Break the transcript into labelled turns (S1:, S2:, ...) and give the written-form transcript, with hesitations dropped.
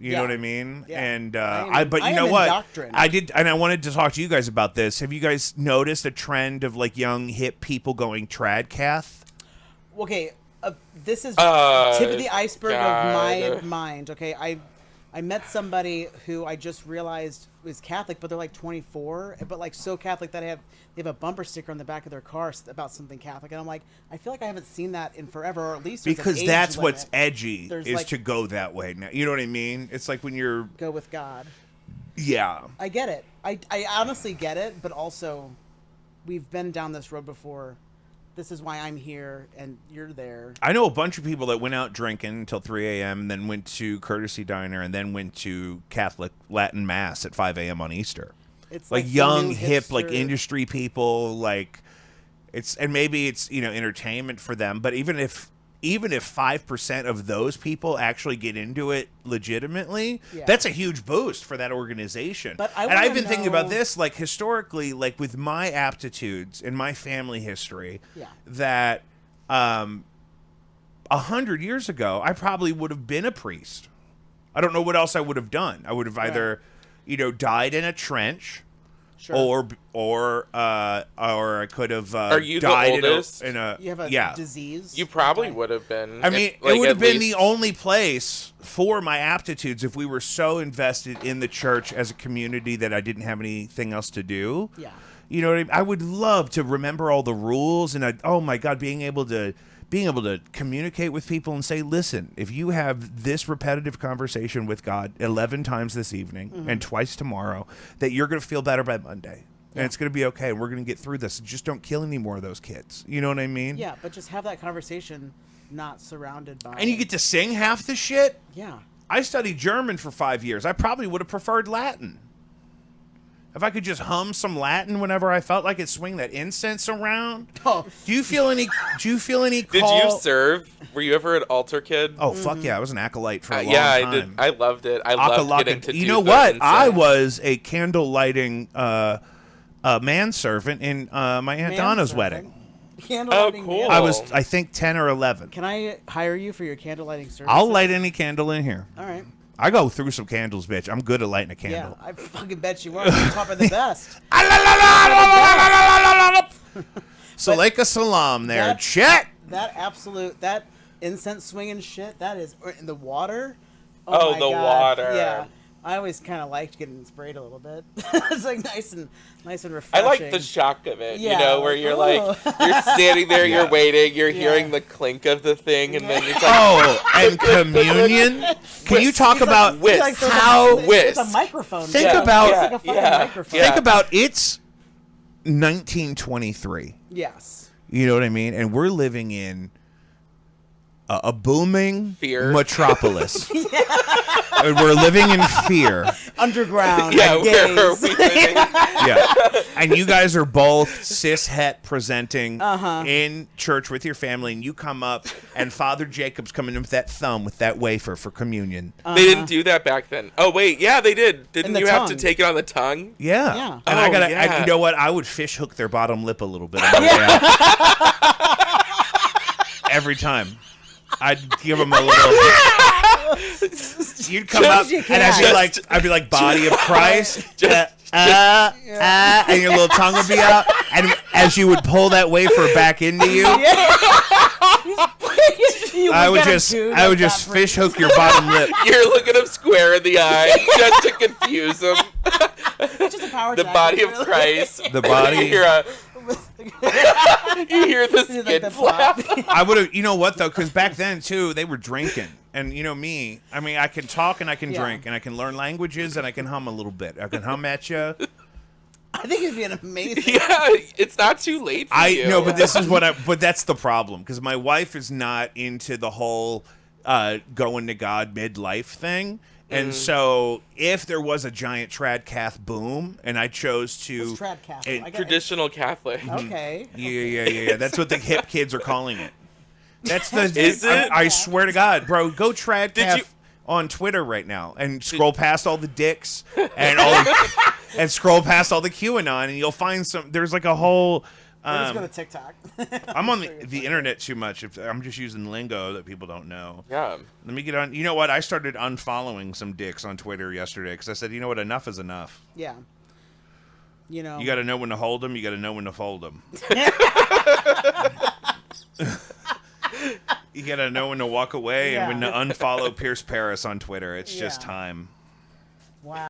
S1: You know what I mean?
S2: Yeah.
S1: And
S2: I
S1: you know
S2: am
S1: what?
S2: indoctrinated.
S1: I did, and I wanted to talk to you guys about this. Have you guys noticed a trend of like young hip people going trad, Cath?
S2: Okay, this is tip of the iceberg
S3: God.
S2: of my mind. Okay, I met somebody who I just realized was Catholic, but they're like 24, but like so Catholic that they have a bumper sticker on the back of their car about something Catholic, and I'm like, I feel like I haven't seen that in forever, or at least there's an
S1: Because
S2: age
S1: that's
S2: limit.
S1: what's edgy
S2: There's
S1: is
S2: like-
S1: to go that way now. You know what I mean? It's like when you're
S2: Go with God.
S1: yeah.
S2: I get it. I honestly get it, but also we've been down this road before. This is why I'm here and you're there.
S1: I know a bunch of people that went out drinking until 3 a.m., then went to Courtesy Diner, and then went to Catholic Latin Mass at 5 a.m. on Easter.
S2: It's
S1: Like
S2: the
S1: young,
S2: new
S1: hip, like
S2: hipster-
S1: industry people, like and maybe it's, entertainment for them, but even if 5% of those people actually get into it legitimately,
S2: Yeah.
S1: that's a huge boost for that organization.
S2: But I
S1: and I've
S2: wanna
S1: been thinking about
S2: know-
S1: this, like historically, like with my aptitudes and my family history,
S2: Yeah.
S1: that 100 years ago, I probably would have been a priest. I don't know what else I would have done. I would have either, died in a trench,
S2: Sure.
S1: or I could have
S3: Are you the
S1: died
S3: oldest?
S1: in a
S2: You have a
S1: yeah.
S2: disease.
S3: You probably would have been.
S1: I mean,
S3: if, like,
S1: it would have
S3: at
S1: been
S3: least-
S1: the only place for my aptitudes if we were so invested in the church as a community that I didn't have anything else to do.
S2: Yeah.
S1: You know what I mean? I would love to remember all the rules, and oh my God, being able to communicate with people and say, listen, if you have this repetitive conversation with God 11 times this evening and twice tomorrow, that you're going to feel better by Monday. And it's going to be okay. And we're going to get through this. Just don't kill any more of those kids. You know what I mean?
S2: Yeah, but just have that conversation, not surrounded by.
S1: And you get to sing half the shit.
S2: Yeah.
S1: I studied German for 5 years. I probably would have preferred Latin. If I could just hum some Latin whenever I felt like it, swing that incense around.
S2: Oh.
S1: Do you feel any?
S3: Did
S1: call?
S3: you serve? Were you ever an altar kid?
S1: Oh fuck yeah! I was an acolyte for a long
S3: yeah,
S1: time.
S3: I did. I loved it. I loved
S1: Akalaka-
S3: getting to
S1: you
S3: do
S1: know
S3: the
S1: what?
S3: incense.
S1: I was a candle lighting manservant in my Aunt Donna's wedding.
S2: Candle
S3: Oh,
S2: lighting,
S3: cool.
S2: yeah.
S1: I was, I think, 10 or 11.
S2: Can I hire you for your candle lighting service?
S1: I'll light any candle in here.
S2: All right.
S1: I go through some candles, bitch. I'm good at lighting a candle.
S2: Yeah, I fucking bet you are. You're top of the best.
S1: So like a salam there.
S2: That-
S1: Check.
S2: That incense swinging shit. That is in the water.
S3: Oh,
S2: my
S3: the
S2: God.
S3: water.
S2: Yeah, I always kind of liked getting sprayed a little bit. It's like nice and
S3: I
S2: refreshing.
S3: like the shock of it,
S2: Yeah,
S3: where you're
S2: ooh.
S3: like, you're standing there,
S1: Yeah.
S3: you're waiting, you're
S2: Yeah.
S3: hearing the clink of the thing, and then it's like,
S1: Oh, and communion. Can you talk
S2: It's like-
S1: about
S2: it's like there's
S1: how?
S2: it's a microphone.
S1: Think
S2: Yeah,
S1: about-
S2: it's like a fucking
S3: Yeah.
S2: microphone.
S3: Yeah.
S1: Think about it's 1923.
S2: Yes.
S1: You know what I mean? And we're living in a booming
S3: Fear.
S1: metropolis. And we're living in fear.
S2: Underground.
S3: yeah,
S2: like
S3: where are
S2: gays.
S3: we living?
S1: Yeah. And you guys are both cis-het presenting
S2: Uh-huh.
S1: in church with your family, and you come up, and Father Jacob's coming in with that thumb with that wafer for communion.
S3: They didn't do that back then. Oh wait, yeah, they did. Didn't
S2: the
S3: you have to
S2: tongue.
S3: take it on the tongue?
S1: Yeah.
S2: Yeah.
S1: And
S3: Oh,
S1: I gotta,
S3: yeah.
S1: you know what? I would fish hook their bottom lip a little bit on the way out. Every time. I'd give them a little. You'd come up,
S2: you
S1: and
S2: can't.
S1: I'd be like, body of Christ.
S3: Just-
S1: And your little tongue would be out, and as you would pull that wafer back into you, I would just fish hook your bottom lip.
S3: You're looking him square in the eye just to confuse him.
S2: Just a power
S3: The
S2: jacket,
S3: body of
S2: really.
S3: Christ.
S1: The body.
S3: You hear the
S2: Like
S3: skin
S2: the
S3: flap.
S2: flap.
S1: I would have, you know what though? Because back then too, they were drinking, and you know me. I mean, I can talk and I can
S2: Yeah.
S1: drink and I can learn languages and I can hum a little bit. I can hum at you.
S2: I think it'd be an amazing.
S3: Yeah, it's not too late for you.
S1: I know, but this is what but that's the problem because my wife is not into the whole going to God midlife thing. And so, if there was a giant trad Cath boom, and I chose to
S2: What's trad Cath?
S1: it-
S2: I got-
S3: Traditional Catholic.
S2: Okay.
S1: Yeah. That's what the hip kids are calling it. That's the.
S3: Is it?
S1: I swear to God, bro, go trad
S3: Did
S1: Cath
S3: you-
S1: on Twitter right now and scroll past all the dicks and all, and scroll past all the QAnon, and you'll find some. There's like a whole
S2: We're just go to TikTok.
S1: I'm on the internet too much. If I'm just using lingo that people don't know.
S3: Yeah.
S1: Let me get on. You know what? I started unfollowing some dicks on Twitter yesterday because I said, you know what? Enough is enough.
S2: Yeah. You know.
S1: You got to know when to hold them. You got to know when to fold them. You got to know when to walk away and when to unfollow Pierce Paris on Twitter. It's just time.
S2: Wow.